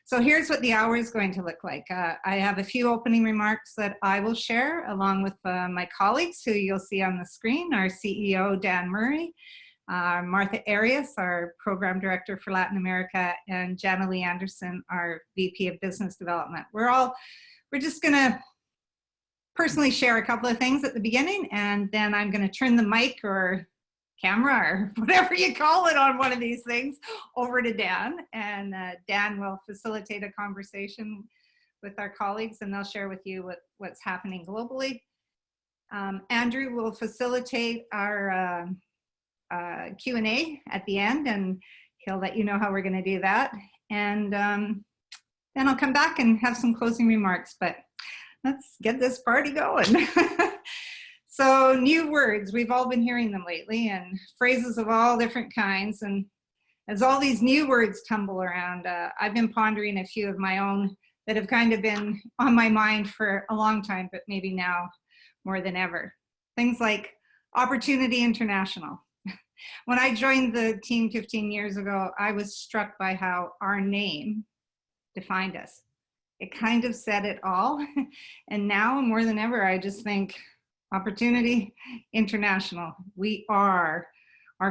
So here's what the hour is going to look like. I have a few opening remarks that I will share along with my colleagues who you'll see on the screen, our CEO, Dan Murray, Martha Arias, our Program Director for Latin America, and Jana Lee Anderson, our VP of Business Development. We're just gonna personally share a couple of things at the beginning, and then I'm gonna turn the mic or camera or whatever you call it on one of these things over to Dan, and Dan will facilitate a conversation with our colleagues, and they'll share with you what's happening globally. Andrew will facilitate our Q&A at the end, and he'll let you know how we're going to do that. And then I'll come back and have some closing remarks, but let's get this party going. So new words, we've all been hearing them lately, and phrases of all different kinds. And as all these new words tumble around, I've been pondering a few of my own that have kind of been on my mind for a long time, but maybe now more than ever. Things like Opportunity International. When I joined the team 15 years ago, I was struck by how our name defined us. It kind of said it all. And now more than ever, I just think Opportunity International. Our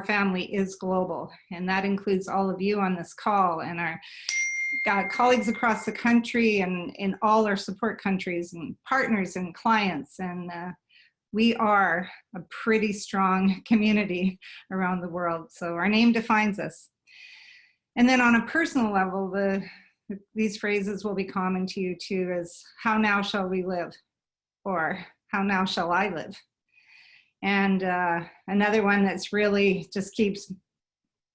family is global, and that includes all of you on this call and our colleagues across the country and in all our support countries and partners and clients. And we are a pretty strong community around the world. So our name defines us. And then on a personal level, these phrases will be common to you too, as how now shall we live? Or how now shall I live? And another one that's really just keeps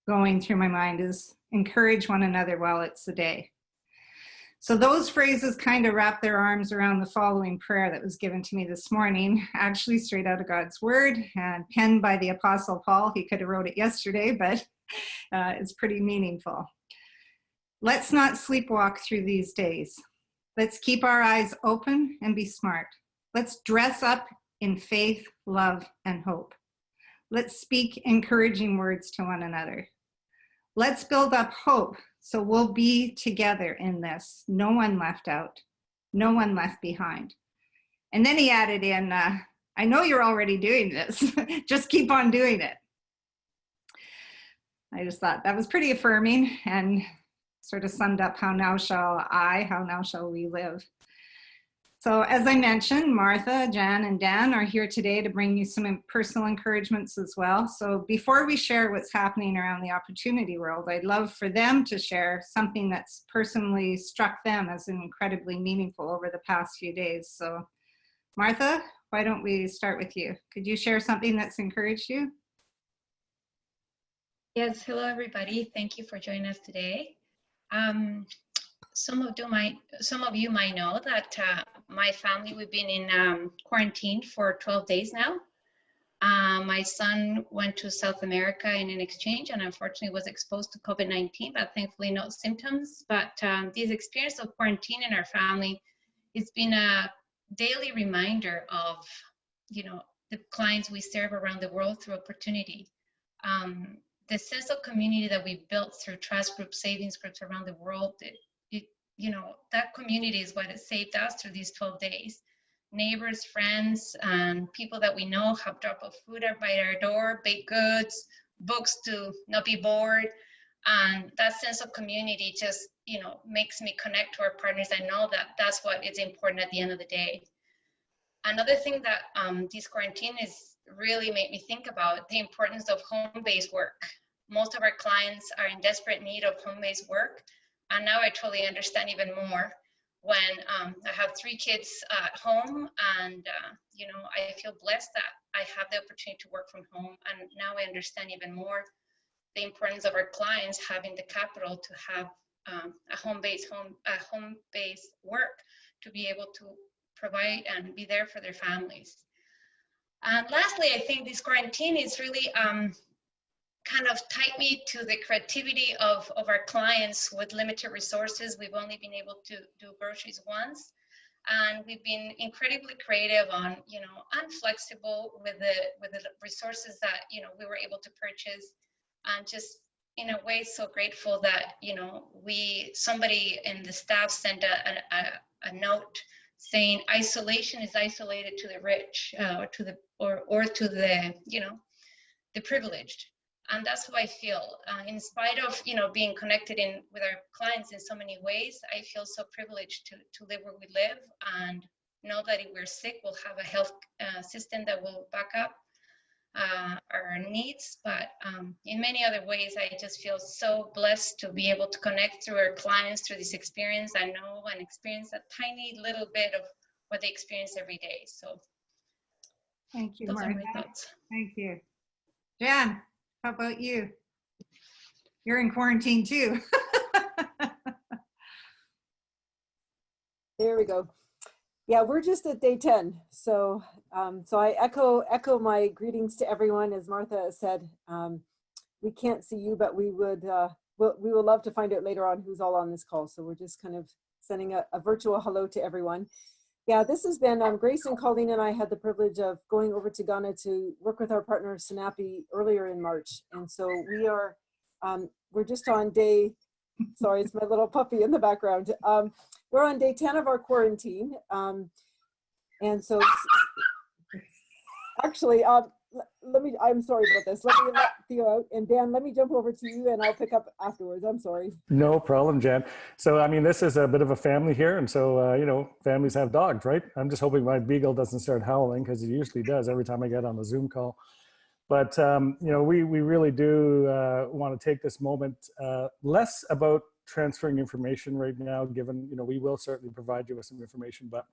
going through my mind is encourage one another while it's the day. So those phrases kind of wrap their arms around the following prayer that was given to me this morning, actually straight out of God's word and penned by the Apostle Paul. He could have wrote it yesterday, but it's pretty meaningful. Let's not sleepwalk through these days. Let's keep our eyes open and be smart. Let's dress up in faith, love, and hope. Let's speak encouraging words to one another. Let's build up hope so we'll be together in this. No one left out, no one left behind. And then he added in, I know you're already doing this, just keep on doing it. I just thought that was pretty affirming and sort of summed up how now shall we live. So as I mentioned, Martha, Jan, and Dan are here today to bring you some personal encouragements as well. So before we share what's happening around the opportunity world, I'd love for them to share something that's personally struck them as incredibly meaningful over the past few days. So Martha, why don't we start with you? Could you share something that's encouraged you? Yes, hello everybody. Thank you for joining us today. Some of you might know that my family, we've been in quarantine for 12 days now. My son went to South America in an exchange and unfortunately was exposed to COVID-19, but thankfully no symptoms. But this experience of quarantine in our family, it's been a daily reminder of, the clients we serve around the world through opportunity. The sense of community that we built through trust groups, savings groups around the world, that community is what has saved us through these 12 days. Neighbors, friends, and people that we know have dropped off food by our door, baked goods, books to not be bored. And that sense of community just, makes me connect to our partners. I know that that's what is important at the end of the day. Another thing that this quarantine is really made me think about the importance of home-based work. Most of our clients are in desperate need of home-based work. And now I totally understand even more when I have 3 kids at home and, I feel blessed that I have the opportunity to work from home. And now I understand even more the importance of our clients having the capital to have a home-based work to be able to provide and be there for their families. And lastly, I think this quarantine is really kind of tied me to the creativity of our clients with limited resources. We've only been able to do groceries once, and we've been incredibly creative on, and flexible with the resources that, we were able to purchase, and just in a way so grateful that, you know, somebody in the staff sent a note saying isolation is isolated to the rich, or to the, you know, the privileged. And that's how I feel. In spite of, you know, being connected with our clients in so many ways, I feel so privileged to live where we live, and know that if we're sick, we'll have a health system that will back up our needs. But in many other ways, I just feel so blessed to be able to connect through our clients through this experience. I know and experience a tiny little bit of what they experience every day. So Thank you, those are Martha. my thoughts. Thank you. Jan, how about you? You're in quarantine too. There we go. Yeah, we're just at day 10. So so I echo my greetings to everyone. As Martha said, we can't see you, but we would love to find out later on who's all on this call. So we're just kind of sending a virtual hello to everyone. Yeah, this has been, Grace and Colleen and I had the privilege of going over to Ghana to work with our partner Sinapi earlier in March. And so we're just on day, sorry, it's my little puppy in the background. We're on day 10 of our quarantine. And so actually, I'm sorry about this. Let me let Theo out. And Dan, let me jump over to you and I'll pick up afterwards. I'm sorry. No problem, Jan. So, I mean, this is a bit of a family here. And so, you know, families have dogs, right? I'm just hoping my beagle doesn't start howling, because he usually does every time I get on the Zoom call. But, you know, we really do want to take this moment, less about transferring information right now, given, you know, we will certainly provide you with some information, but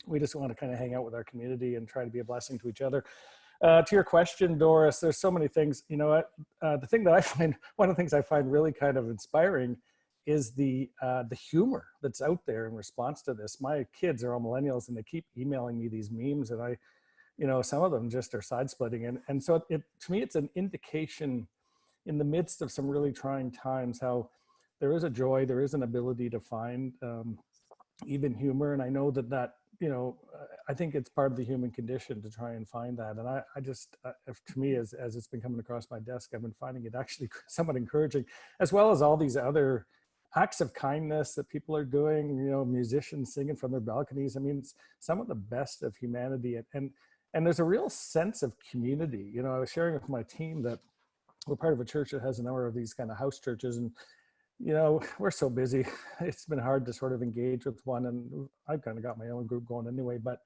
we just want to kind of hang out with our community and try to be a blessing to each other. To your question, Doris, there's so many things, you know, the thing that I find, one of the things I find really kind of inspiring is the humor that's out there in response to this. My kids are all millennials and they keep emailing me these memes, and you know, some of them just are side splitting. And so to me, it's an indication in the midst of some really trying times, how there is a joy, there is an ability to find even humor. And I know that, you know, I think it's part of the human condition to try and find that. And I just, to me, as it's been coming across my desk, I've been finding it actually somewhat encouraging, as well as all these other acts of kindness that people are doing, you know, musicians singing from their balconies. I mean, it's some of the best of humanity. And there's a real sense of community. You know, I was sharing with my team that we're part of a church that has a number of these kind of house churches, and you know, we're so busy. It's been hard to sort of engage with one, and I've kind of got my own group going anyway. But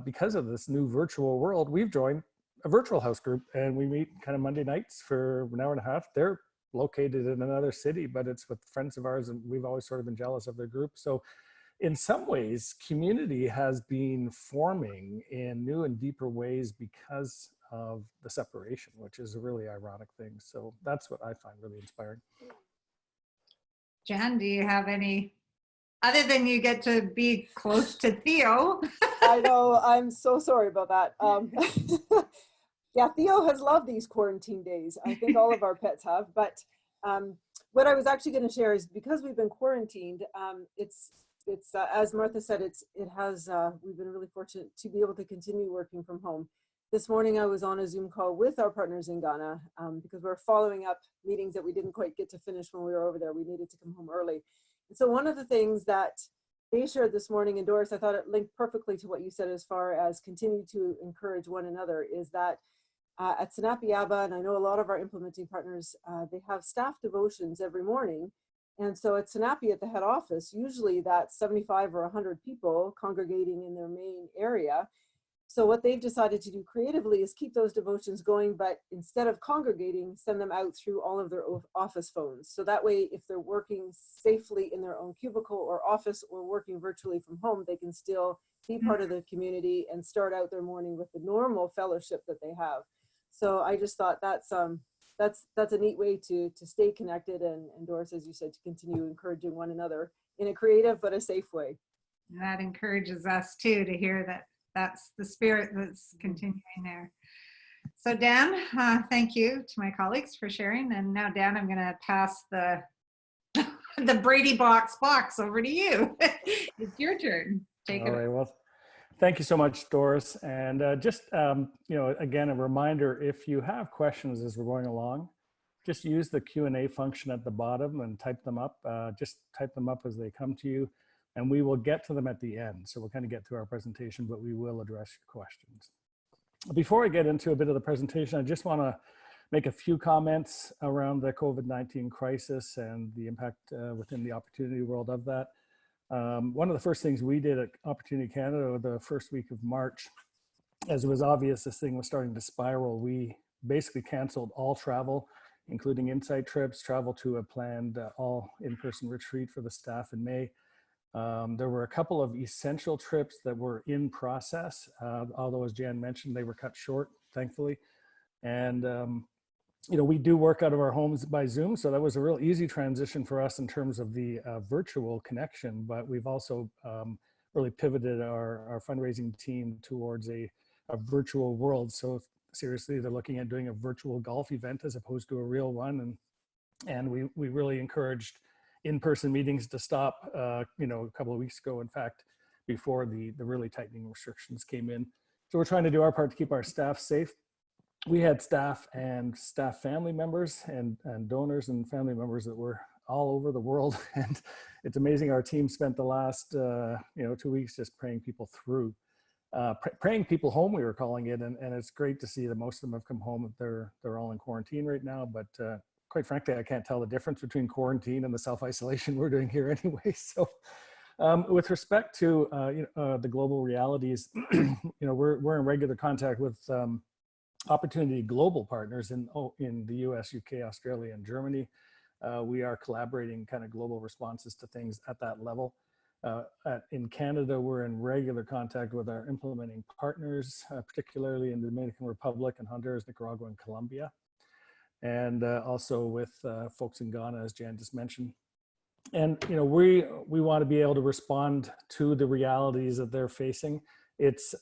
because of this new virtual world, we've joined a virtual house group, and we meet kind of Monday nights for an hour and a half. They're located in another city, but it's with friends of ours, and we've always sort of been jealous of their group. So in some ways, community has been forming in new and deeper ways because of the separation, which is a really ironic thing. So that's what I find really inspiring. Jan, do you have any, other than you get to be close to Theo? I know, I'm so sorry about that. Yeah, Theo has loved these quarantine days. I think all of our pets have, but what I was actually going to share is, because we've been quarantined, it's as Martha said, we've been really fortunate to be able to continue working from home. This morning I was on a Zoom call with our partners in Ghana because we're following up meetings that we didn't quite get to finish when we were over there. We needed to come home early. And so one of the things that they shared this morning, and Doris, I thought it linked perfectly to what you said as far as continue to encourage one another, is that at Sinapi Aba, and I know a lot of our implementing partners, they have staff devotions every morning. And so at Sinapi, at the head office, usually that's 75 or 100 people congregating in their main area. So what they've decided to do creatively is keep those devotions going, but instead of congregating, send them out through all of their office phones. So that way, if they're working safely in their own cubicle or office, or working virtually from home, they can still be part of the community and start out their morning with the normal fellowship that they have. So I just thought that's a neat way to stay connected, and Doris, as you said, to continue encouraging one another in a creative but a safe way. That encourages us too, to hear that that's the spirit that's continuing there. So Dan, thank you to my colleagues for sharing. And now Dan, I'm going to pass the Brady box over to you. It's your turn. Take it. All right, well, thank you so much, Doris. And just, you know, again, a reminder, if you have questions as we're going along, just use the Q&A function at the bottom and type them up. Just type them up as they come to you, and we will get to them at the end. So we'll kind of get through our presentation, but we will address your questions. Before I get into a bit of the presentation, I just want to make a few comments around the COVID-19 crisis and the impact within the opportunity world of that. One of the first things we did at Opportunity Canada the first week of March, as it was obvious this thing was starting to spiral, we basically canceled all travel, including insight trips, travel to a planned all in-person retreat for the staff in May. There were a couple of essential trips that were in process, although as Jan mentioned, they were cut short, thankfully. And you know, we do work out of our homes by Zoom, so that was a real easy transition for us in terms of the virtual connection, but we've also really pivoted our fundraising team towards a virtual world. So seriously, they're looking at doing a virtual golf event as opposed to a real one. And we really encouraged in-person meetings to stop, you know, a couple of weeks ago, in fact, before the really tightening restrictions came in. So we're trying to do our part to keep our staff safe. We had staff and staff family members and donors and family members that were all over the world. And it's amazing, our team spent the last, you know, 2 weeks just praying people through. Praying people home, we were calling it, and it's great to see that most of them have come home. They're all in quarantine right now, but quite frankly, I can't tell the difference between quarantine and the self-isolation we're doing here anyway. So with respect to the global realities, you know, we're in regular contact with Opportunity Global partners in the US, UK, Australia, and Germany. We are collaborating kind of global responses to things at that level. In Canada, we're in regular contact with our implementing partners, particularly in the Dominican Republic and Honduras, Nicaragua, and Colombia. And also with folks in Ghana, as Jan just mentioned. And you know, we want to be able to respond to the realities that they're facing. It's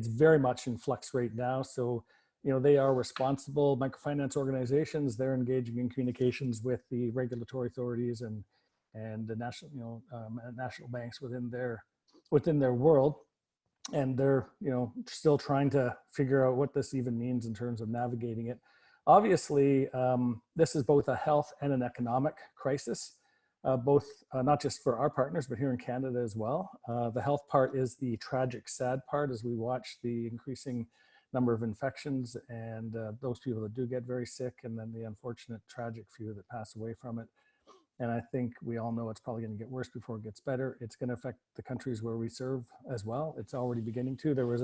very much in flux right now. So, you know, they are responsible microfinance organizations. They're engaging in communications with the regulatory authorities and the national, you know, national banks within their world. And they're, you know, still trying to figure out what this even means in terms of navigating it. Obviously, this is both a health and an economic crisis, both not just for our partners, but here in Canada as well. The health part is the tragic, sad part as we watch the increasing number of infections and those people that do get very sick, and then the unfortunate, tragic few that pass away from it. And I think we all know it's probably going to get worse before it gets better. It's going to affect the countries where we serve as well. It's already beginning to. There was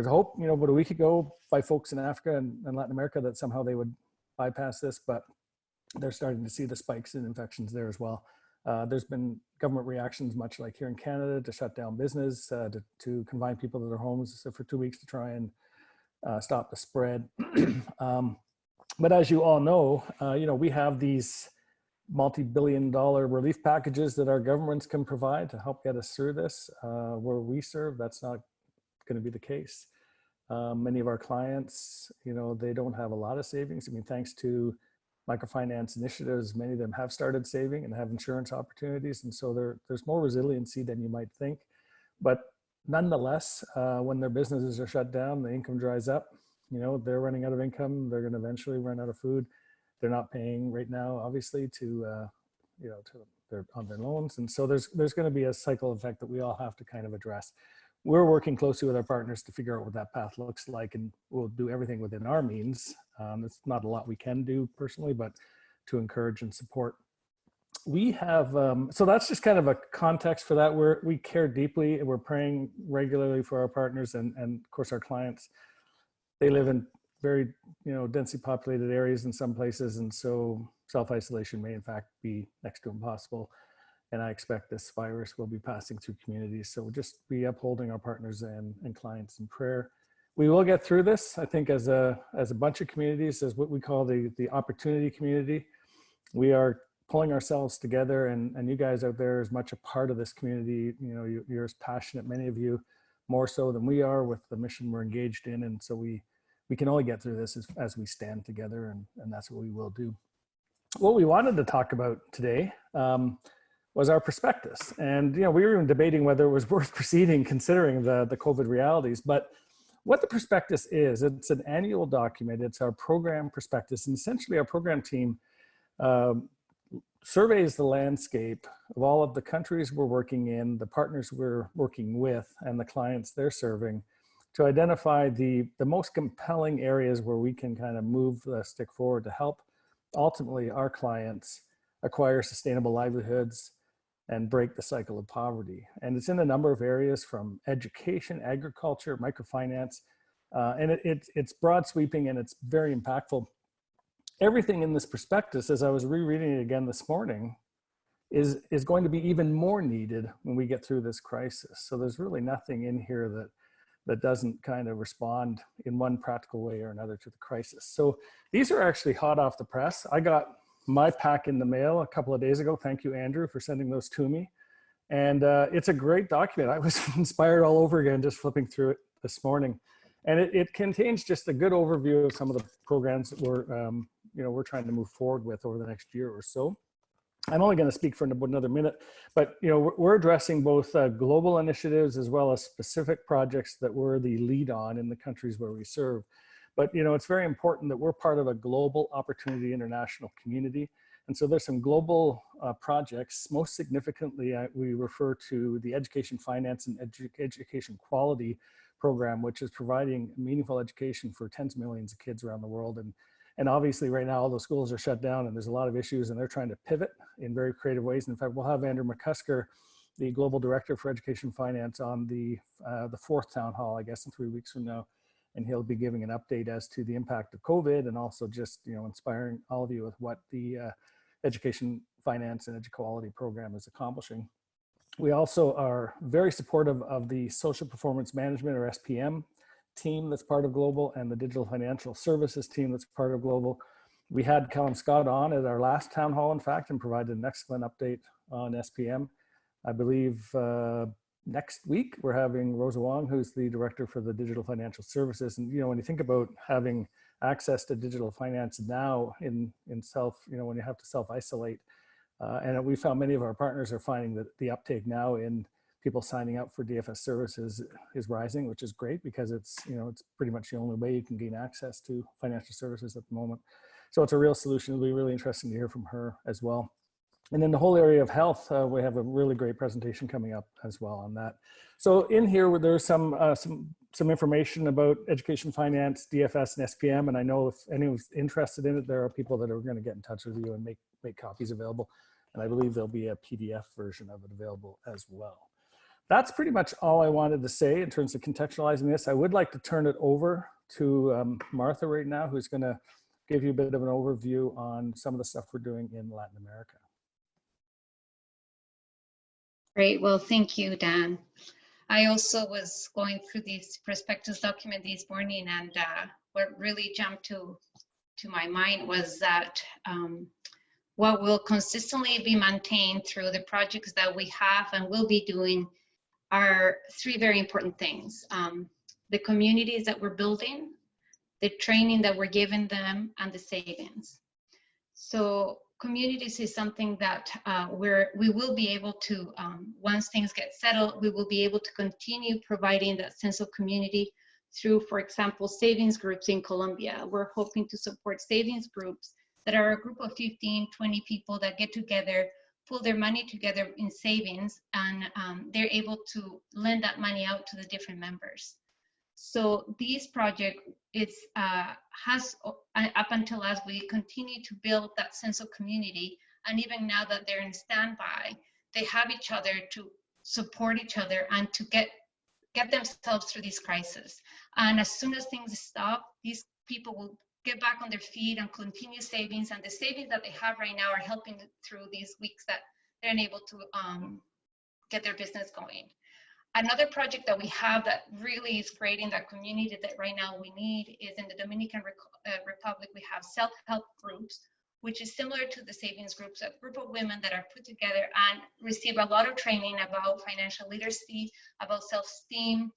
hope, you know, about a week ago by folks in Africa and Latin America that somehow they would bypass this, but they're starting to see the spikes in infections there as well. There's been government reactions, much like here in Canada, to shut down business, to confine people to their homes for 2 weeks to try and stop the spread. But as you all know, you know, we have these multi-billion-dollar relief packages that our governments can provide to help get us through this. Where we serve, that's not going to be the case. Many of our clients, you know, they don't have a lot of savings. I mean, thanks to microfinance initiatives, many of them have started saving and have insurance opportunities. And so there's more resiliency than you might think. But nonetheless, when their businesses are shut down, the income dries up, you know, they're running out of income. They're going to eventually run out of food. They're not paying right now, obviously, to on their loans. And so there's going to be a cycle effect that we all have to kind of address. We're working closely with our partners to figure out what that path looks like, and we'll do everything within our means. It's not a lot we can do personally, but to encourage and support. We have, so that's just kind of a context for that. We care deeply and we're praying regularly for our partners and of course our clients. They live in very, you know, densely populated areas in some places, and so self-isolation may in fact be next to impossible. And I expect this virus will be passing through communities. So we'll just be upholding our partners and clients in prayer. We will get through this, I think, as a bunch of communities, as what we call the opportunity community. We are pulling ourselves together, and you guys out there are as much a part of this community. You know, you're as passionate, many of you, more so than we are with the mission we're engaged in. And so we can only get through this as we stand together, and that's what we will do. What we wanted to talk about today was our prospectus. And, you know, we were even debating whether it was worth proceeding considering the COVID realities, but what the prospectus is, it's an annual document. It's our program prospectus. And essentially our program team surveys the landscape of all of the countries we're working in, the partners we're working with, and the clients they're serving to identify the most compelling areas where we can kind of move the stick forward to help ultimately our clients acquire sustainable livelihoods and break the cycle of poverty. And it's in a number of areas from education, agriculture, microfinance, and it's broad sweeping and it's very impactful. Everything in this prospectus, as I was rereading it again this morning, is going to be even more needed when we get through this crisis. So there's really nothing in here that doesn't kind of respond in one practical way or another to the crisis. So these are actually hot off the press. I got my pack in the mail a couple of days ago. Thank you, Andrew, for sending those to me. And it's a great document. I was inspired all over again just flipping through it this morning. And it contains just a good overview of some of the programs that we're trying to move forward with over the next year or so. I'm only going to speak for another minute, but we're addressing both global initiatives as well as specific projects that we're the lead on in the countries where we serve. But it's very important that we're part of a global opportunity international community. And so there's some global projects. Most significantly, we refer to the Education Finance and Education Quality program, which is providing meaningful education for tens of millions of kids around the world. And obviously right now all the schools are shut down and there's a lot of issues and they're trying to pivot in very creative ways. In fact, we'll have Andrew McCusker, the Global Director for Education Finance, on the fourth town hall, I guess, in 3 weeks from now. And he'll be giving an update as to the impact of COVID and also just, inspiring all of you with what the Education Finance and Equality program is accomplishing. We also are very supportive of the Social Performance Management, or SPM, team that's part of Global and the Digital Financial Services team that's part of Global. We had Callum Scott on at our last town hall, in fact, and provided an excellent update on SPM. I believe next week we're having Rosa Wong, who's the director for the Digital Financial Services. And when you think about having access to digital finance now in self, when you have to self-isolate, and we found many of our partners are finding that the uptake now in people signing up for DFS services is rising, which is great because it's pretty much the only way you can gain access to financial services at the moment. So it's a real solution. It'll be really interesting to hear from her as well. And then the whole area of health, we have a really great presentation coming up as well on that. So in here, there's some information about education finance, DFS, and SPM. And I know if anyone's interested in it, there are people that are going to get in touch with you and make copies available. And I believe there'll be a PDF version of it available as well. That's pretty much all I wanted to say in terms of contextualizing this. I would like to turn it over to Martha right now, who's going to give you a bit of an overview on some of the stuff we're doing in Latin America. Great. Well, thank you, Dan. I also was going through this prospectus document this morning, and what really jumped to my mind was that what will consistently be maintained through the projects that we have and will be doing are three very important things. The communities that we're building, the training that we're giving them, and the savings. So communities is something that we will be able to, once things get settled, we will be able to continue providing that sense of community through, for example, savings groups in Colombia. We're hoping to support savings groups that are a group of 15, 20 people that get together, pull their money together in savings, and they're able to lend that money out to the different members. So this project has, up until as we continue to build that sense of community, and even now that they're in standby, they have each other to support each other and to get themselves through this crisis. And as soon as things stop, these people will get back on their feet and continue savings, and the savings that they have right now are helping through these weeks that they're unable to get their business going. Another project that we have that really is creating that community that right now we need is in the Dominican Republic. We have self-help groups, which is similar to the savings groups, a group of women that are put together and receive a lot of training about financial literacy, about self-esteem,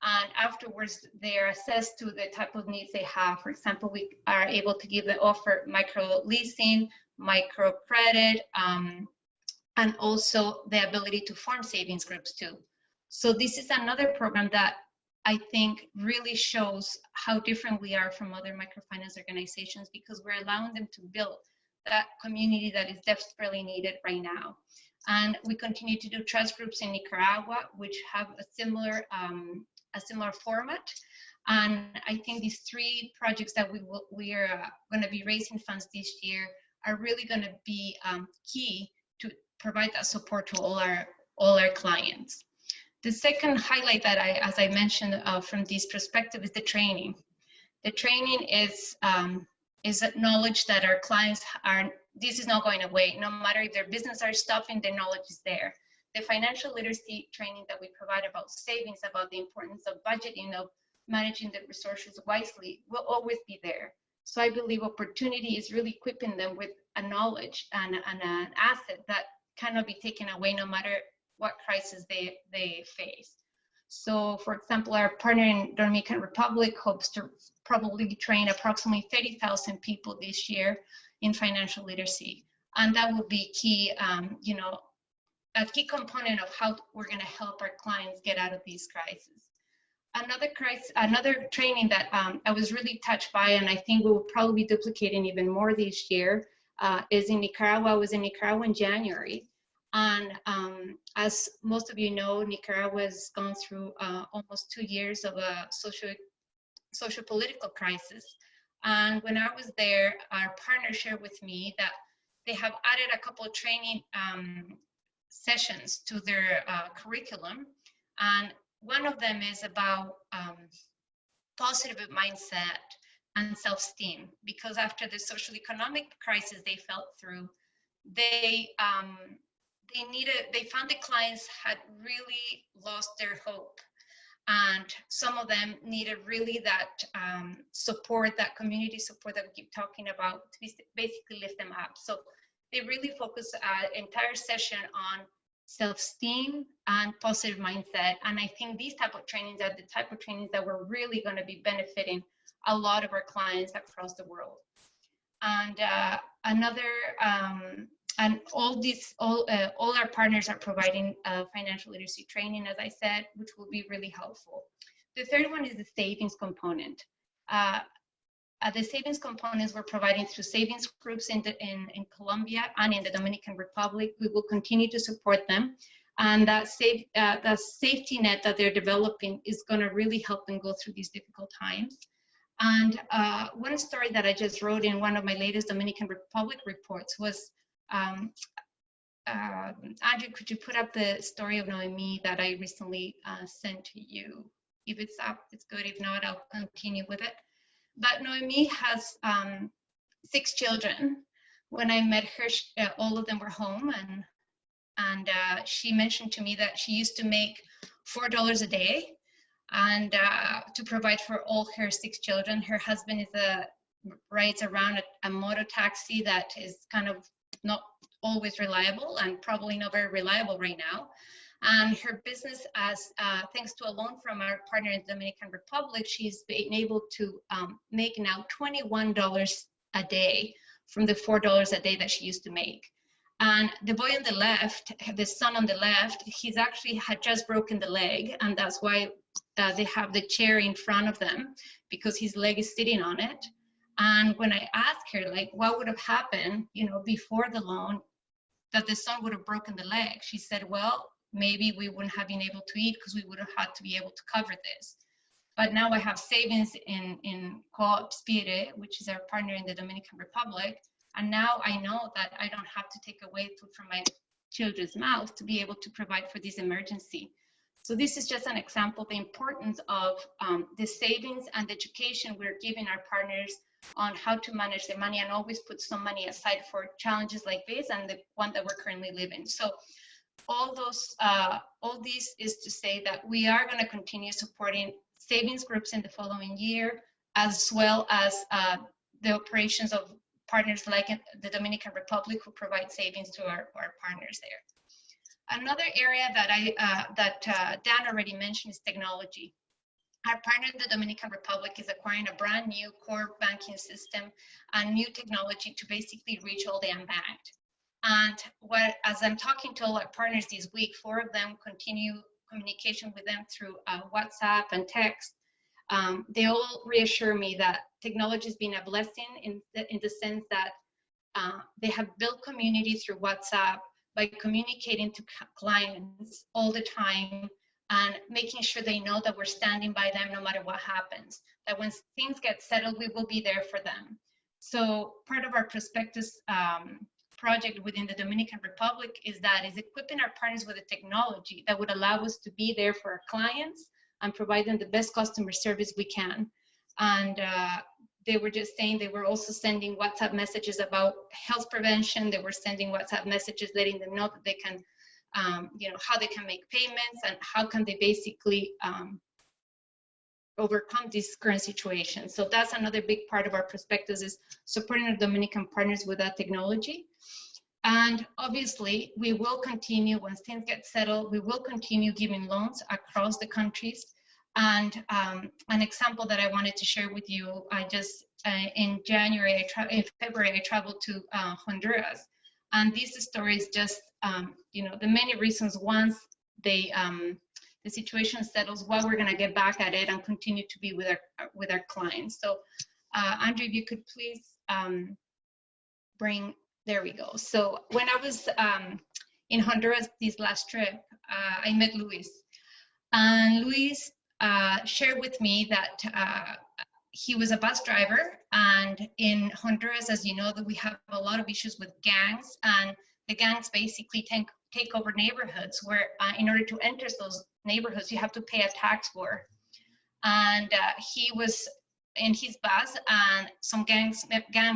and afterwards they're assessed to the type of needs they have. For example, we are able to offer micro leasing, micro credit, and also the ability to form savings groups too. So this is another program that I think really shows how different we are from other microfinance organizations, because we're allowing them to build that community that is desperately needed right now. And we continue to do trust groups in Nicaragua, which have a similar format. And I think these 3 projects that we are going to be raising funds this year are really going to be key to provide that support to all our clients. The second highlight that as I mentioned from this perspective is the training. The training is knowledge that our clients this is not going away. No matter if their business are stopping, their knowledge is there. The financial literacy training that we provide about savings, about the importance of budgeting, of managing the resources wisely, will always be there. So I believe opportunity is really equipping them with a knowledge and an asset that cannot be taken away no matter what crisis they face. So for example, our partner in Dominican Republic hopes to probably train approximately 30,000 people this year in financial literacy. And that will be key, a key component of how we're going to help our clients get out of these crises. Another training that I was really touched by, and I think we will probably be duplicating even more this year, is in Nicaragua. I was in Nicaragua in January. And as most of you know, Nicaragua has gone through almost 2 years of a social-political crisis. And when I was there, our partner shared with me that they have added a couple of training sessions to their curriculum. And one of them is about positive mindset and self-esteem, because after the social economic crisis they felt through, they found the clients had really lost their hope, and some of them needed really that support, that community support that we keep talking about, to basically lift them up. So they really focus an entire session on self-esteem and positive mindset. And I think these type of trainings are the type of trainings that we're really going to be benefiting a lot of our clients across the world. And and all our partners are providing financial literacy training, as I said, which will be really helpful. The third one is the savings component. The savings components we're providing through savings groups in Colombia and in the Dominican Republic. We will continue to support them, and that safety net that they're developing is going to really help them go through these difficult times. And one story that I just wrote in one of my latest Dominican Republic reports was, Andrew, could you put up the story of Noemi that I recently sent to you? If it's up, it's good. If not, I'll continue with it. But Noemi has 6 children. When I met her, all of them were home, and she mentioned to me that she used to make $4 a day, and to provide for all her 6 children. Her husband rides around a motor taxi that is kind of not always reliable, and probably not very reliable right now. And her business, thanks to a loan from our partner in the Dominican Republic, she's been able to make now $21 a day from the $4 a day that she used to make. And the boy on the left, the son on the left, he's actually had just broken the leg, and that's why they have the chair in front of them, because his leg is sitting on it. And when I asked her, like, what would have happened, before the loan, that the son would have broken the leg, she said, well, maybe we wouldn't have been able to eat because we would have had to be able to cover this. But now I have savings in Co-op Spire, which is our partner in the Dominican Republic. And now I know that I don't have to take away food from my children's mouth to be able to provide for this emergency. So this is just an example of the importance of the savings and the education we're giving our partners on how to manage their money, and always put some money aside for challenges like this and the one that we're currently living. So all this is to say that we are going to continue supporting savings groups in the following year, as well as the operations of partners like the Dominican Republic, who provide savings to our partners there. Another area that Dan already mentioned is technology. Our partner in the Dominican Republic is acquiring a brand new core banking system and new technology to basically reach all the unbanked. And as I'm talking to all our partners this week, 4 of them continue communication with them through WhatsApp and text, they all reassure me that technology has been a blessing in the sense that they have built community through WhatsApp by communicating to clients all the time and making sure they know that we're standing by them no matter what happens, that when things get settled, we will be there for them. So part of our prospectus project within the Dominican Republic is equipping our partners with the technology that would allow us to be there for our clients and provide them the best customer service we can. And they were just saying they were also sending WhatsApp messages about health prevention. They were sending WhatsApp messages letting them know that they can, how they can make payments and how can they basically overcome this current situation. So that's another big part of our prospectus, is supporting our Dominican partners with that technology. And obviously, we will continue, once things get settled, we will continue giving loans across the countries. And an example that I wanted to share with you, I just, in February, I traveled to Honduras. And this story is just, the many reasons once the situation settles, why we're gonna get back at it and continue to be with our clients. So Andrew, if you could please there we go. So when I was in Honduras this last trip, I met Luis. And Luis shared with me that he was a bus driver, and in Honduras, as you know, that we have a lot of issues with gangs, and the gangs basically take over neighborhoods where in order to enter those neighborhoods, you have to pay a tax for. And he was in his bus, and some gang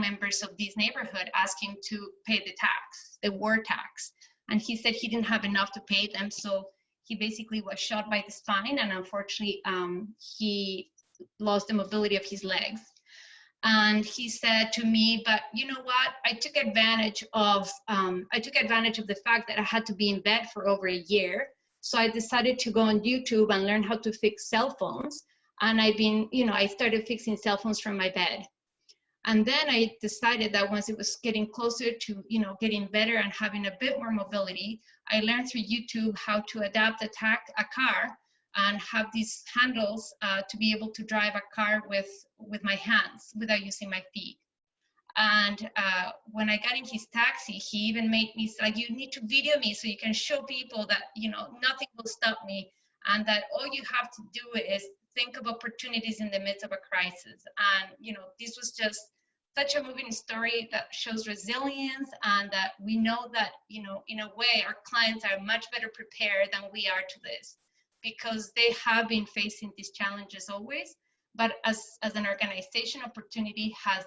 members of this neighborhood asked him to pay the tax, the war tax. And he said he didn't have enough to pay them, so he basically was shot by the spine, and unfortunately, he lost the mobility of his legs. And he said to me, but you know what? I took advantage of the fact that I had to be in bed for over a year. So I decided to go on YouTube and learn how to fix cell phones. And I started fixing cell phones from my bed. And then I decided that once it was getting closer to, getting better and having a bit more mobility, I learned through YouTube how to adapt a car and have these handles to be able to drive a car with my hands without using my feet. And when I got in his taxi, he even made me like, you need to video me so you can show people that, nothing will stop me, and that all you have to do is think of opportunities in the midst of a crisis. And, this was just such a moving story that shows resilience, and that we know that, in a way, our clients are much better prepared than we are to this, because they have been facing these challenges always. But as an organization, Opportunity has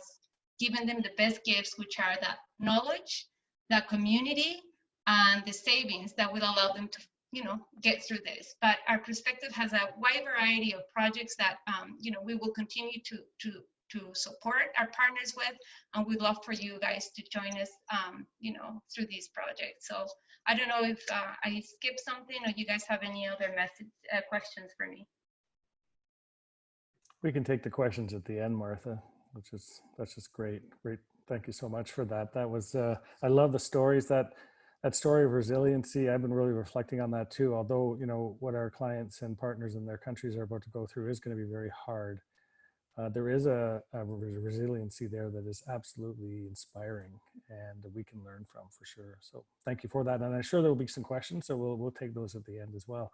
given them the best gifts, which are that knowledge, that community, and the savings that will allow them to get through this. But our perspective has a wide variety of projects that we will continue to support our partners with, and we'd love for you guys to join us through these projects. So I don't know if I skipped something, or you guys have any other questions for me. We can take the questions at the end, Martha, that's just great. Thank you so much for that. That was I love the stories, that story of resiliency. I've been really reflecting on that too. Although, what our clients and partners in their countries are about to go through is going to be very hard. There is a resiliency there that is absolutely inspiring, and we can learn from, for sure. So thank you for that. And I'm sure there will be some questions, so we'll take those at the end as well.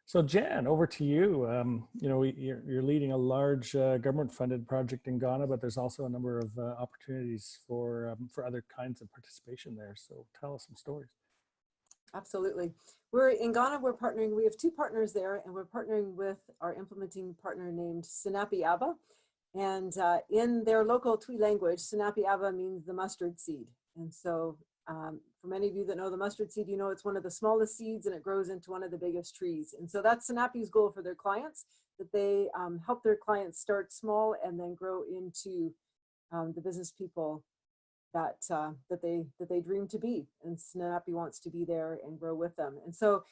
So Jan, over to you. You're leading a large government-funded project in Ghana, but there's also a number of opportunities for other kinds of participation there. So tell us some stories. Absolutely. We're in Ghana, we have two partners there, and we're partnering with our implementing partner named Sinapi Aba. And in their local Twi language, Sinapi Aba means the mustard seed. And so for many of you that know the mustard seed, it's one of the smallest seeds, and it grows into one of the biggest trees. And so that's Sinapi's goal for their clients, that they help their clients start small and then grow into the business people that they dream to be. And Sinapi wants to be there and grow with them. And so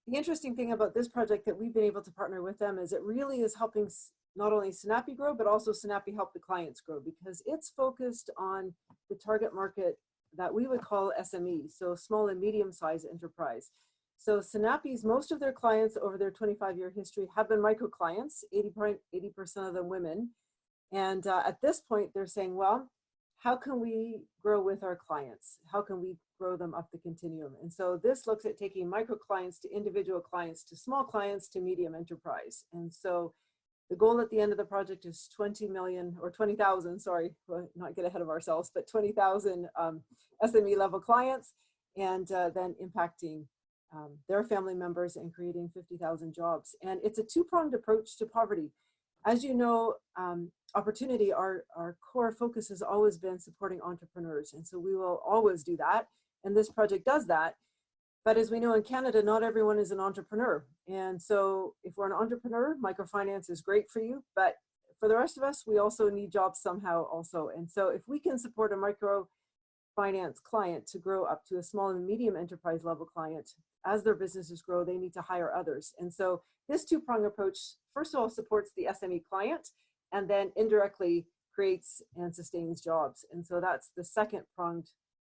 the interesting thing about this project that we've been able to partner with them is it really is helping not only Sinapi grow, but also Sinapi help the clients grow, because it's focused on the target market that we would call SME, so small and medium-sized enterprise. So Sinapi's, most of their clients over their 25-year history have been micro clients, 80% of them women. And at this point, they're saying, well, how can we grow with our clients? How can we grow them up the continuum? And so this looks at taking micro clients to individual clients, to small clients, to medium enterprise. And so the goal at the end of the project is 20 million or 20,000, sorry, we'll not get ahead of ourselves, but 20,000 SME level clients, and then impacting their family members and creating 50,000 jobs. And it's a two-pronged approach to poverty. As you know, Opportunity, our core focus has always been supporting entrepreneurs. And so we will always do that. And this project does that. But as we know in Canada, not everyone is an entrepreneur. And so if we're an entrepreneur, microfinance is great for you. But for the rest of us, we also need jobs somehow also. And so if we can support a microfinance client to grow up to a small and medium enterprise level client, as their businesses grow, they need to hire others. And so this two-pronged approach, first of all, supports the SME client, and then indirectly creates and sustains jobs. And so that's the second pronged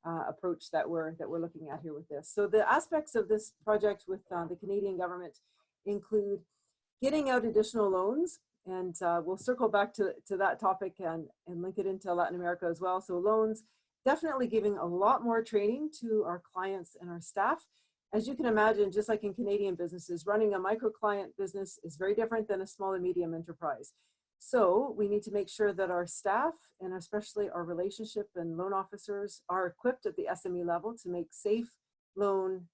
approach that we're looking at here with this. So the aspects of this project with the Canadian government include getting out additional loans, and we'll circle back to that topic and link it into Latin America as well. So loans, definitely giving a lot more training to our clients and our staff. As you can imagine, just like in Canadian businesses, running a micro client business is very different than a small and medium enterprise. So we need to make sure that our staff, and especially our relationship and loan officers, are equipped at the SME level to make safe loan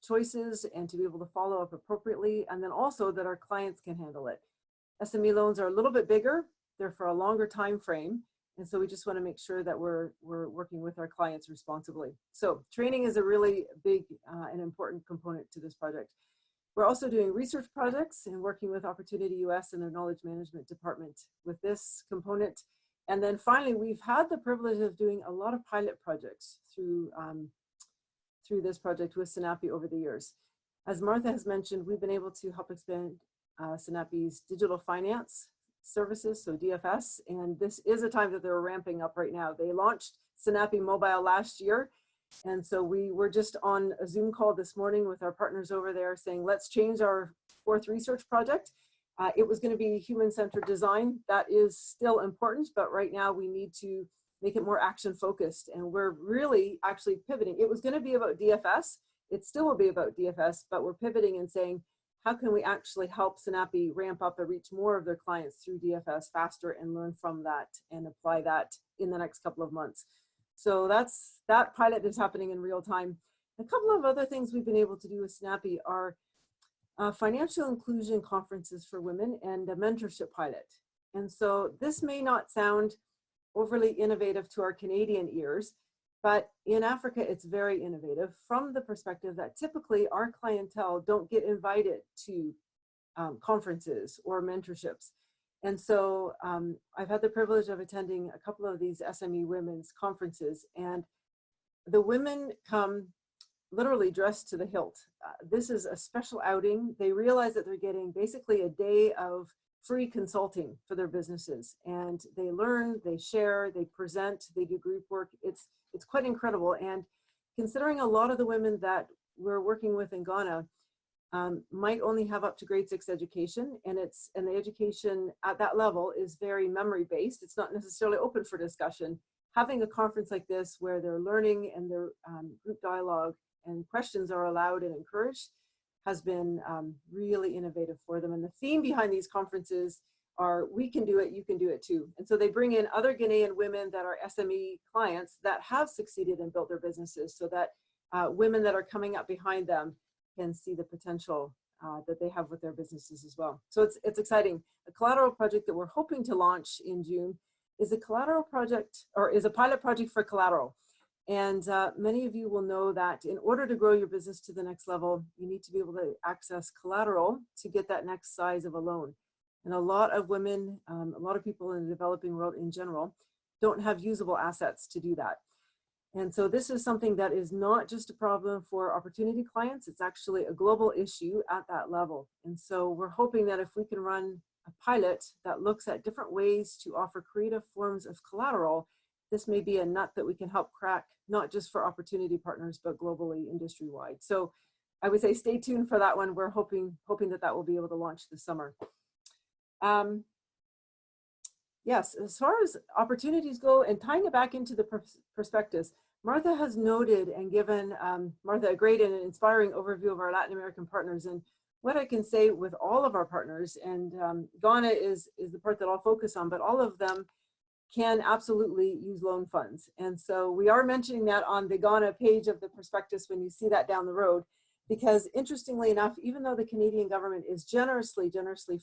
choices and to be able to follow up appropriately. And then also that our clients can handle it. SME loans are a little bit bigger. They're for a longer time frame. And so we just want to make sure that we're working with our clients responsibly. So training is a really big and important component to this project. We're also doing research projects and working with Opportunity US and their knowledge management department with this component. And then finally, we've had the privilege of doing a lot of pilot projects through this project with Sinapi over the years. As Martha has mentioned, we've been able to help expand Sinapi's digital finance services, so DFS, and this is a time that they're ramping up right now. They launched Sinapi Mobile last year, and so we were just on a Zoom call this morning with our partners over there saying, let's change our fourth research project. It was going to be human-centered design. That is still important, but right now we need to make it more action-focused, and we're really actually pivoting. It was going to be about DFS. It still will be about DFS, but we're pivoting and saying, how can we actually help Sinapi ramp up and reach more of their clients through DFS faster and learn from that and apply that in the next couple of months. So that pilot is happening in real time. A couple of other things we've been able to do with Sinapi are financial inclusion conferences for women and a mentorship pilot. And so this may not sound overly innovative to our Canadian ears, but in Africa, it's very innovative from the perspective that typically our clientele don't get invited to conferences or mentorships. And so I've had the privilege of attending a couple of these SME women's conferences, and the women come literally dressed to the hilt. This is a special outing. They realize that they're getting basically a day of free consulting for their businesses, and they learn, they share, they present, they do group work. It's quite incredible. And considering a lot of the women that we're working with in Ghana might only have up to grade 6 education, and the education at that level is very memory based. It's not necessarily open for discussion. Having a conference like this where they're learning and their group dialogue and questions are allowed and encouraged has been really innovative for them. And the theme behind these conferences are, we can do it, you can do it too. And so they bring in other Ghanaian women that are SME clients that have succeeded and built their businesses, so that women that are coming up behind them can see the potential that they have with their businesses as well. So it's exciting. A collateral project that we're hoping to launch in June is a collateral project, or is a pilot project for collateral. And many of you will know that in order to grow your business to the next level, you need to be able to access collateral to get that next size of a loan. And a lot of women, a lot of people in the developing world in general, don't have usable assets to do that. And so this is something that is not just a problem for Opportunity clients, it's actually a global issue at that level. And so we're hoping that if we can run a pilot that looks at different ways to offer creative forms of collateral, this may be a nut that we can help crack, not just for Opportunity partners, but globally, industry-wide. So I would say stay tuned for that one. We're hoping that that will be able to launch this summer. Yes, as far as opportunities go, and tying it back into the prospectus, Martha has noted and given Martha a great and inspiring overview of our Latin American partners. And what I can say with all of our partners, and Ghana is the part that I'll focus on, but all of them can absolutely use loan funds. And so we are mentioning that on the Ghana page of the prospectus when you see that down the road, because interestingly enough, even though the Canadian government is generously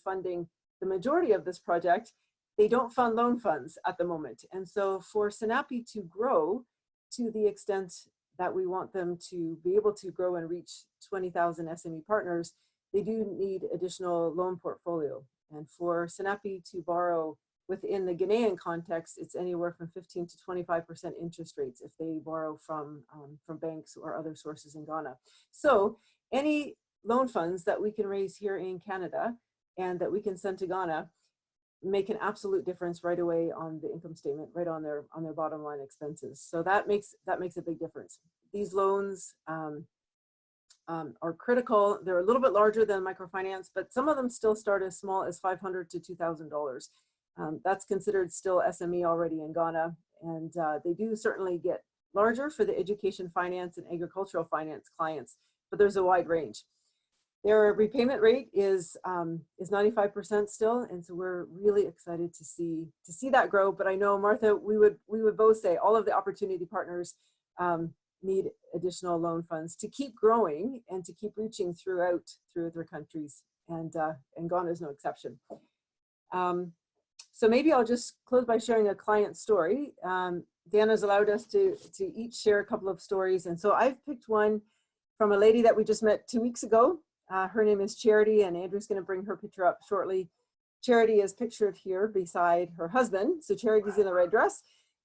funding the majority of this project, they don't fund loan funds at the moment. And so for Sinapi to grow to the extent that we want them to be able to grow and reach 20,000 SME partners, they do need additional loan portfolio. And for Sinapi to borrow within the Ghanaian context, it's anywhere from 15 to 25% interest rates if they borrow from banks or other sources in Ghana. So any loan funds that we can raise here in Canada and that we can send to Ghana make an absolute difference right away on the income statement, right on their bottom line expenses. So that makes a big difference. These loans are critical. They're a little bit larger than microfinance, but some of them still start as small as $500 to $2,000. That's considered still SME already in Ghana, and they do certainly get larger for the education finance and agricultural finance clients, but there's a wide range. Their repayment rate is 95% still, and so we're really excited to see that grow. But I know, Martha, we would both say all of the opportunity partners need additional loan funds to keep growing and to keep reaching through their countries, and Ghana is no exception. So maybe I'll just close by sharing a client story. Deanna's allowed us to each share a couple of stories, and so I've picked one from a lady that we just met 2 weeks ago. Her name is Charity, and Andrew's going to bring her picture up shortly. Charity is pictured here beside her husband. So Charity's in the red dress.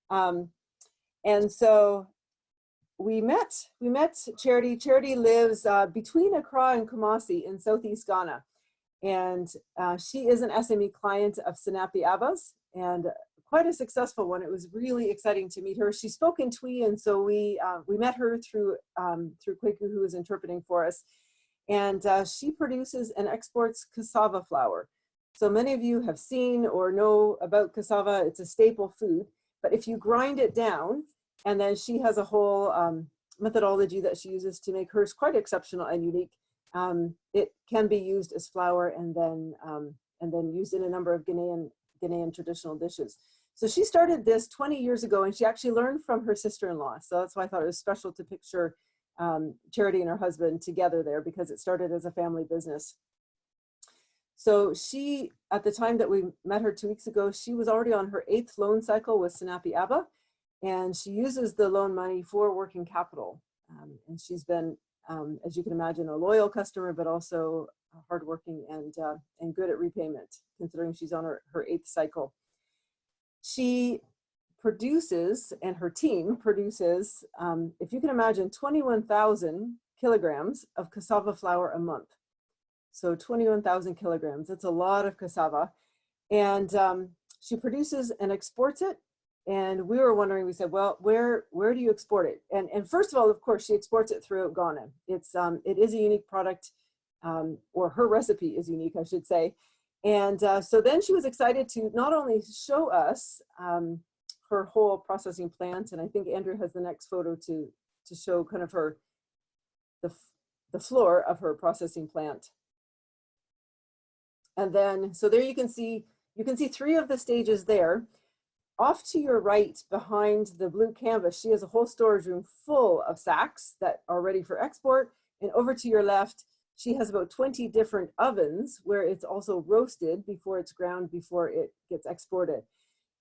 And so we met Charity. Charity lives between Accra and Kumasi in Southeast Ghana. And she is an SME client of Sinapi Abbas, and quite a successful one. It was really exciting to meet her. She spoke in Twi, and so we met her through Kweku, who was interpreting for us. And she produces and exports cassava flour. So many of you have seen or know about cassava. It's a staple food, but if you grind it down, and then she has a whole methodology that she uses to make hers quite exceptional and unique. It can be used as flour and then used in a number of Ghanaian traditional dishes. So she started this 20 years ago, and she actually learned from her sister-in-law. So that's why I thought it was special to picture Charity and her husband together there, because it started as a family business. So she, at the time that we met her 2 weeks ago, she was already on her 8th loan cycle with Sinapi Abba, and she uses the loan money for working capital. And she's been, as you can imagine, a loyal customer, but also hardworking and good at repayment, considering she's on her 8th cycle. She produces, and her team produces, if you can imagine, 21,000 kilograms of cassava flour a month. So 21,000 kilograms, that's a lot of cassava. And she produces and exports it. And we were wondering, we said, well, where do you export it? And first of all, of course, she exports it throughout Ghana. It is a unique product, or her recipe is unique, I should say. And so then she was excited to not only show us her whole processing plant, and I think Andrew has the next photo to show kind of the floor of her processing plant. And then, so there you can see 3 of the stages there. Off to your right, behind the blue canvas, she has a whole storage room full of sacks that are ready for export. And over to your left, she has about 20 different ovens where it's also roasted before it's ground, before it gets exported.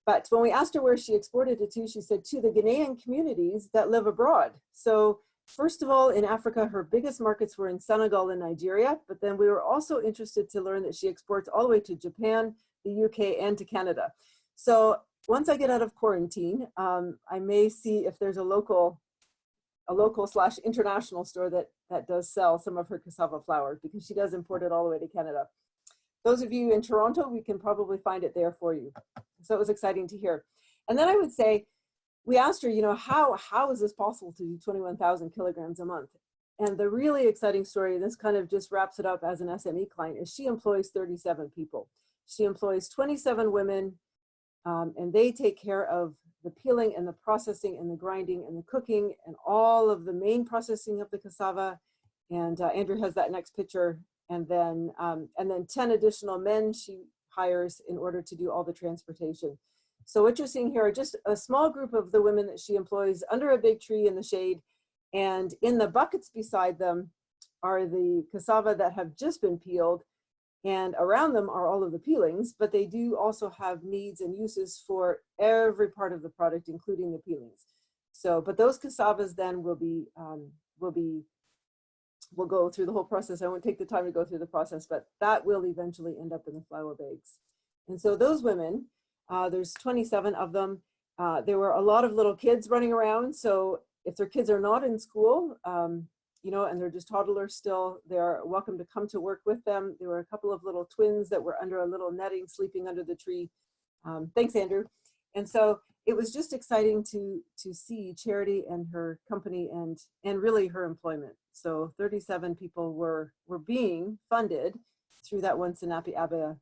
But when we asked her where she exported it to, she said to the Ghanaian communities that live abroad. So first of all, in Africa, her biggest markets were in Senegal and Nigeria, but then we were also interested to learn that she exports all the way to Japan, the UK, and to Canada. So once I get out of quarantine, I may see if there's a local / international store that does sell some of her cassava flour, because she does import it all the way to Canada. Those of you in Toronto, we can probably find it there for you. So it was exciting to hear. And then I would say, we asked her, how is this possible to do 21,000 kilograms a month? And the really exciting story, and this kind of just wraps it up as an SME client, is she employs 37 people. She employs 27 women, and they take care of the peeling and the processing and the grinding and the cooking and all of the main processing of the cassava. And Andrew has that next picture. And then 10 additional men she hires in order to do all the transportation. So what you're seeing here are just a small group of the women that she employs under a big tree in the shade. And in the buckets beside them are the cassava that have just been peeled. And around them are all of the peelings, but they do also have needs and uses for every part of the product, including the peelings. So, but those cassavas then will go through the whole process. I won't take the time to go through the process, but that will eventually end up in the flour bags. And so those women, there's 27 of them. There were a lot of little kids running around. So if their kids are not in school, you know, and they're just toddlers still, they're welcome to come to work with them. There were a couple of little twins that were under a little netting, sleeping under the tree. Thanks, Andrew. And so it was just exciting to see Charity and her company and really her employment. So 37 people were being funded through that one Sinapi Abba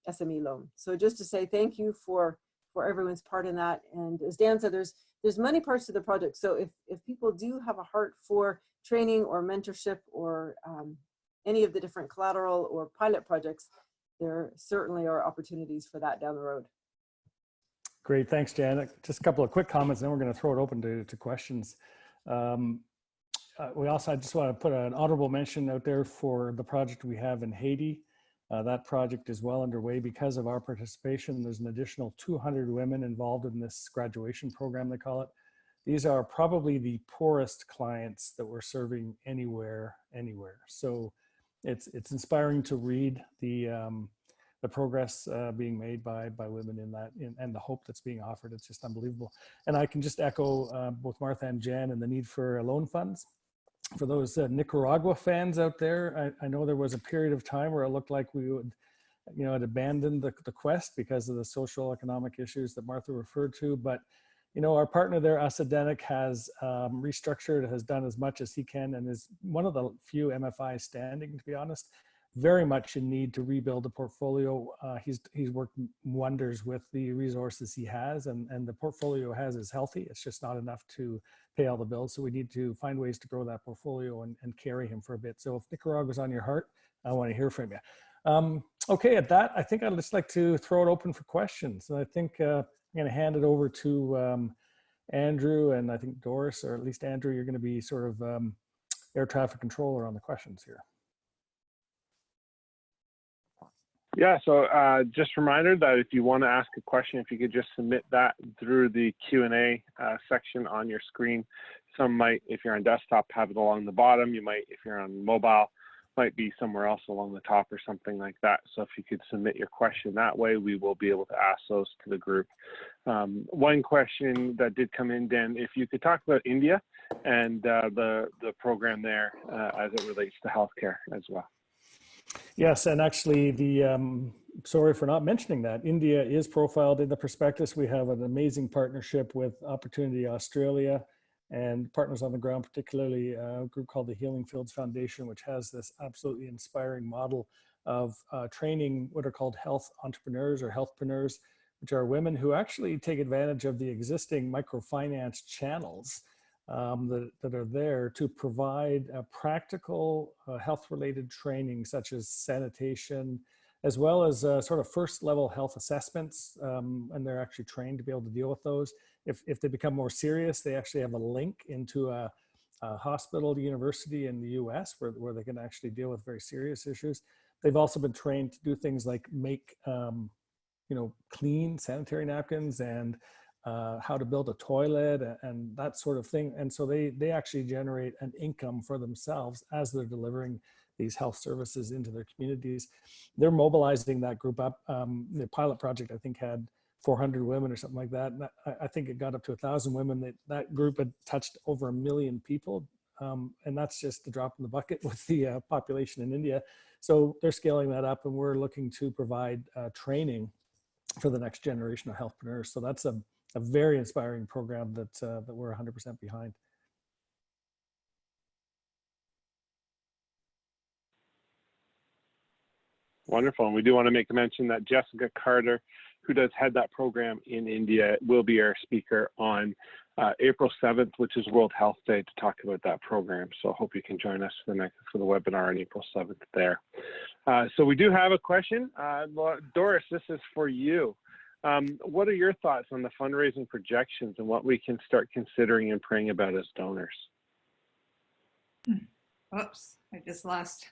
SME loan. So just to say thank you for everyone's part in that. And as Dan said, there's many parts to the project. So if people do have a heart for training or mentorship or any of the different collateral or pilot projects, there certainly are opportunities for that down the road. Great, thanks, Janet. Just a couple of quick comments, and then we're going to throw it open to questions. I just want to put an honorable mention out there for the project we have in Haiti. That project is well underway because of our participation. There's an additional 200 women involved in this graduation program, they call it. These are probably the poorest clients that we're serving anywhere. So it's inspiring to read the progress being made by women in that, and the hope that's being offered. It's just unbelievable. And I can just echo both Martha and Jan and the need for loan funds. For those Nicaragua fans out there, I know there was a period of time where it looked like we would, you know, had abandoned the quest because of the social economic issues that Martha referred to. But, you know, our partner there, AstraZeneca, has restructured, has done as much as he can, and is one of the few MFIs standing, to be honest, very much in need to rebuild the portfolio. He's worked wonders with the resources he has, and the portfolio has is healthy. It's just not enough to pay all the bills. So we need to find ways to grow that portfolio and carry him for a bit. So if Nicaragua's on your heart, I want to hear from you. Okay, at that, I think I'd just like to throw it open for questions. And I think I'm going to hand it over to Andrew, and I think Doris, or at least Andrew, you're going to be sort of air traffic controller on the questions here. Yeah, so just a reminder that if you want to ask a question, if you could just submit that through the Q&A section on your screen. Some might, if you're on desktop, have it along the bottom. You might, if you're on mobile, might be somewhere else along the top or something like that. So if you could submit your question that way, we will be able to ask those to the group. One question that did come in, Dan, if you could talk about India and the program there as it relates to healthcare as well. Yes, and actually sorry for not mentioning that, India is profiled in the prospectus. We have an amazing partnership with Opportunity Australia and partners on the ground, particularly a group called the Healing Fields Foundation, which has this absolutely inspiring model of training what are called health entrepreneurs or healthpreneurs, which are women who actually take advantage of the existing microfinance channels that are there to provide practical health-related training, such as sanitation, as well as sort of first-level health assessments, and they're actually trained to be able to deal with those. If they become more serious, they actually have a link into a hospital, university in the US where they can actually deal with very serious issues. They've also been trained to do things like make, clean sanitary napkins and how to build a toilet and that sort of thing. And so they actually generate an income for themselves as they're delivering these health services into their communities. They're mobilizing that group up. The pilot project, I think, had 400 women or something like that. And I think it got up to 1,000 women. That group had touched over 1 million people. And that's just the drop in the bucket with the population in India. So they're scaling that up, and we're looking to provide training for the next generation of healthpreneurs. So that's a very inspiring program that we're 100% behind. Wonderful. And we do want to make a mention that Jessica Carter, who does head that program in India, will be our speaker on April 7th, which is World Health Day, to talk about that program. So I hope you can join us for the webinar on April 7th there. So we do have a question. Doris, this is for you. What are your thoughts on the fundraising projections and what we can start considering and praying about as donors? Oops, I just lost.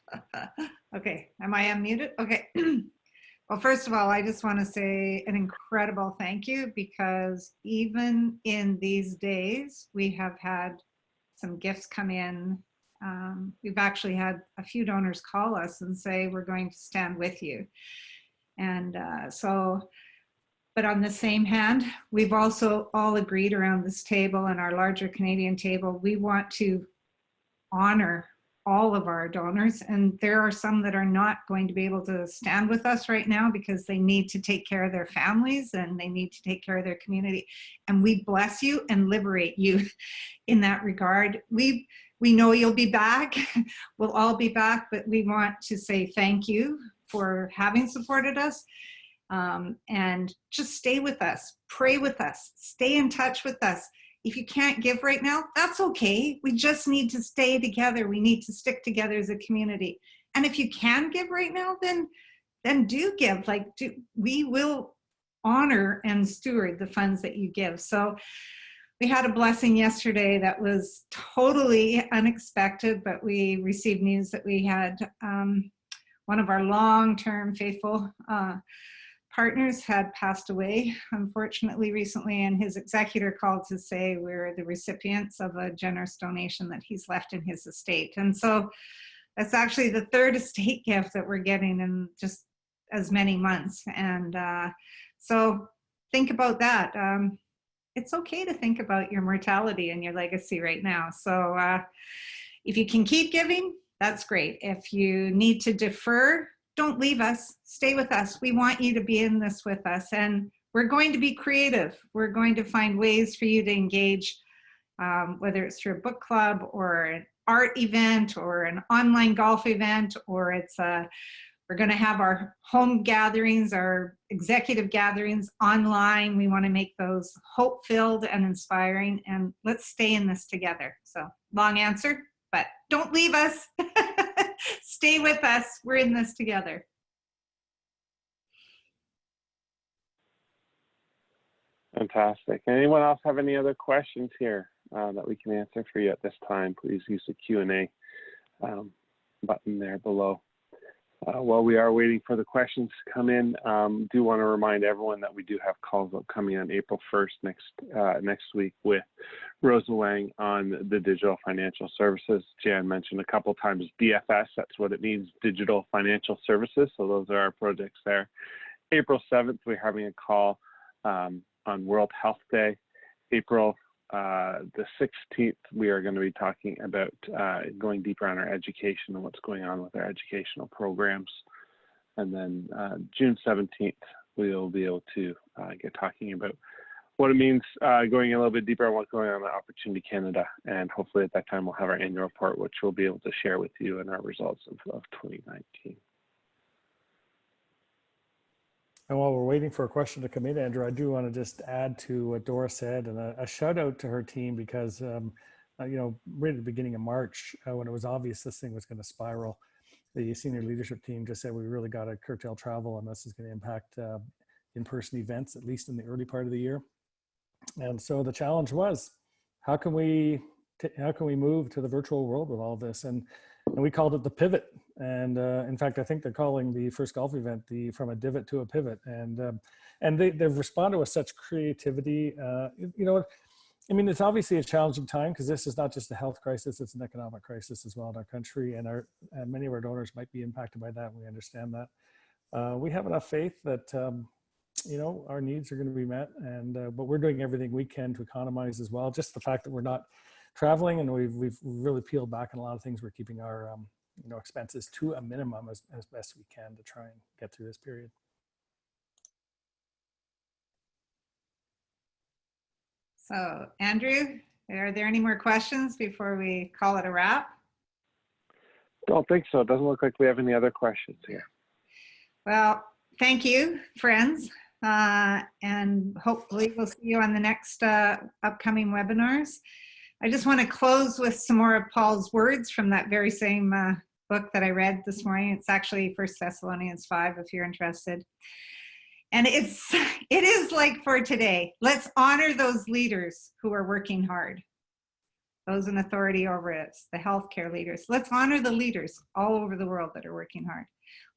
Okay, am I unmuted? Okay. Well, first of all, I just want to say an incredible thank you, because even in these days, we have had some gifts come in. We've actually had a few donors call us and say, we're going to stand with you. And but on the same hand, we've also all agreed around this table and our larger Canadian table, we want to honor all of our donors, and there are some that are not going to be able to stand with us right now because they need to take care of their families and they need to take care of their community. And we bless you and liberate you in that regard. We know you'll be back. We'll all be back, but we want to say thank you for having supported us. And just stay with us, pray with us, stay in touch with us. If you can't give right now, that's okay. We just need to stay together. We need to stick together as a community. And if you can give right now, then do give. We will honor and steward the funds that you give. So we had a blessing yesterday that was totally unexpected, but we received news that we had one of our long-term faithful partners had passed away, unfortunately, recently, and his executor called to say we're the recipients of a generous donation that he's left in his estate. And so that's actually the third estate gift that we're getting in just as many months. And so think about that. It's okay to think about your mortality and your legacy right now. So if you can keep giving, that's great. If you need to defer, don't leave us, stay with us. We want you to be in this with us, and we're going to be creative. We're going to find ways for you to engage, whether it's through a book club or an art event or an online golf event, or we're gonna have our home gatherings, our executive gatherings online. We wanna make those hope-filled and inspiring, and let's stay in this together. So long answer, but don't leave us. Stay with us. We're in this together. Fantastic. Anyone else have any other questions here that we can answer for you at this time? Please use the Q&A button there below. While we are waiting for the questions to come in, do want to remind everyone that we do have calls coming on April 1st next week with Rosa Wang on the digital financial services. Jan mentioned a couple times DFS, that's what it means, digital financial services. So those are our projects there. April 7th, we're having a call on World Health Day. April the 16th, we are going to be talking about going deeper on our education and what's going on with our educational programs. And then June 17th, we'll be able to get talking about what it means going a little bit deeper on what's going on at Opportunity Canada. And hopefully at that time, we'll have our annual report, which we'll be able to share with you and our results of 2019. And while we're waiting for a question to come in, Andrew, I do want to just add to what Dora said, and a shout out to her team, because, right at the beginning of March, when it was obvious this thing was going to spiral, the senior leadership team just said, we really got to curtail travel, and this is going to impact in-person events, at least in the early part of the year. And so the challenge was, how can we move to the virtual world with all this? And we called it the pivot. And in fact, I think they're calling the first golf event from a divot to a pivot. And they've responded with such creativity. It's obviously a challenging time, because this is not just a health crisis, it's an economic crisis as well in our country. And many of our donors might be impacted by that. We understand that. We have enough faith that, our needs are going to be met. But we're doing everything we can to economize as well. Just the fact that we're not traveling, and we've really peeled back on a lot of things. We're keeping our expenses to a minimum as best we can to try and get through this period. So Andrew, are there any more questions before we call it a wrap? Don't think so. It doesn't look like we have any other questions here. Well, thank you, friends. And hopefully we'll see you on the next upcoming webinars. I just want to close with some more of Paul's words from that very same book that I read this morning. It's actually 1 Thessalonians 5, if you're interested. And it is like for today. Let's honor those leaders who are working hard, those in authority over us, the healthcare leaders. Let's honor the leaders all over the world that are working hard.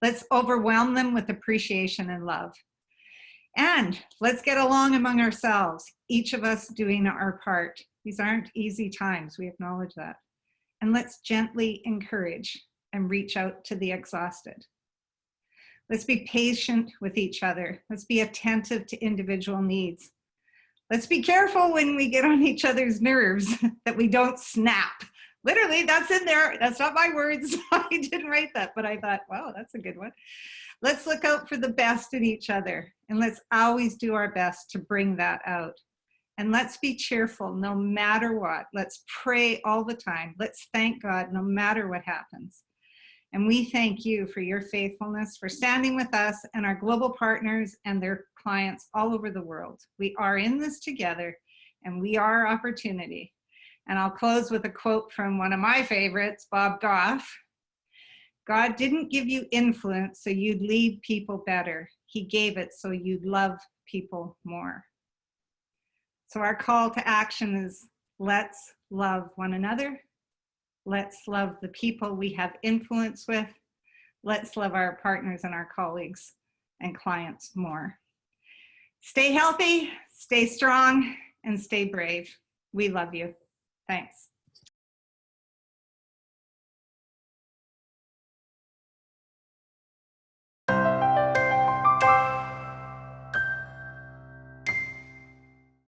Let's overwhelm them with appreciation and love. And let's get along among ourselves, each of us doing our part. These aren't easy times, we acknowledge that. And let's gently encourage and reach out to the exhausted. Let's be patient with each other. Let's be attentive to individual needs. Let's be careful when we get on each other's nerves that we don't snap. Literally, that's in there. That's not my words. I didn't write that, but I thought, wow, that's a good one. Let's look out for the best in each other, and let's always do our best to bring that out. And let's be cheerful no matter what. Let's pray all the time. Let's thank God no matter what happens. And we thank you for your faithfulness, for standing with us and our global partners and their clients all over the world. We are in this together, and we are opportunity. And I'll close with a quote from one of my favorites, Bob Goff. God didn't give you influence so you'd lead people better. He gave it so you'd love people more. So our call to action is, let's love one another. Let's love the people we have influence with. Let's love our partners and our colleagues and clients more. Stay healthy, stay strong, and stay brave. We love you. Thanks.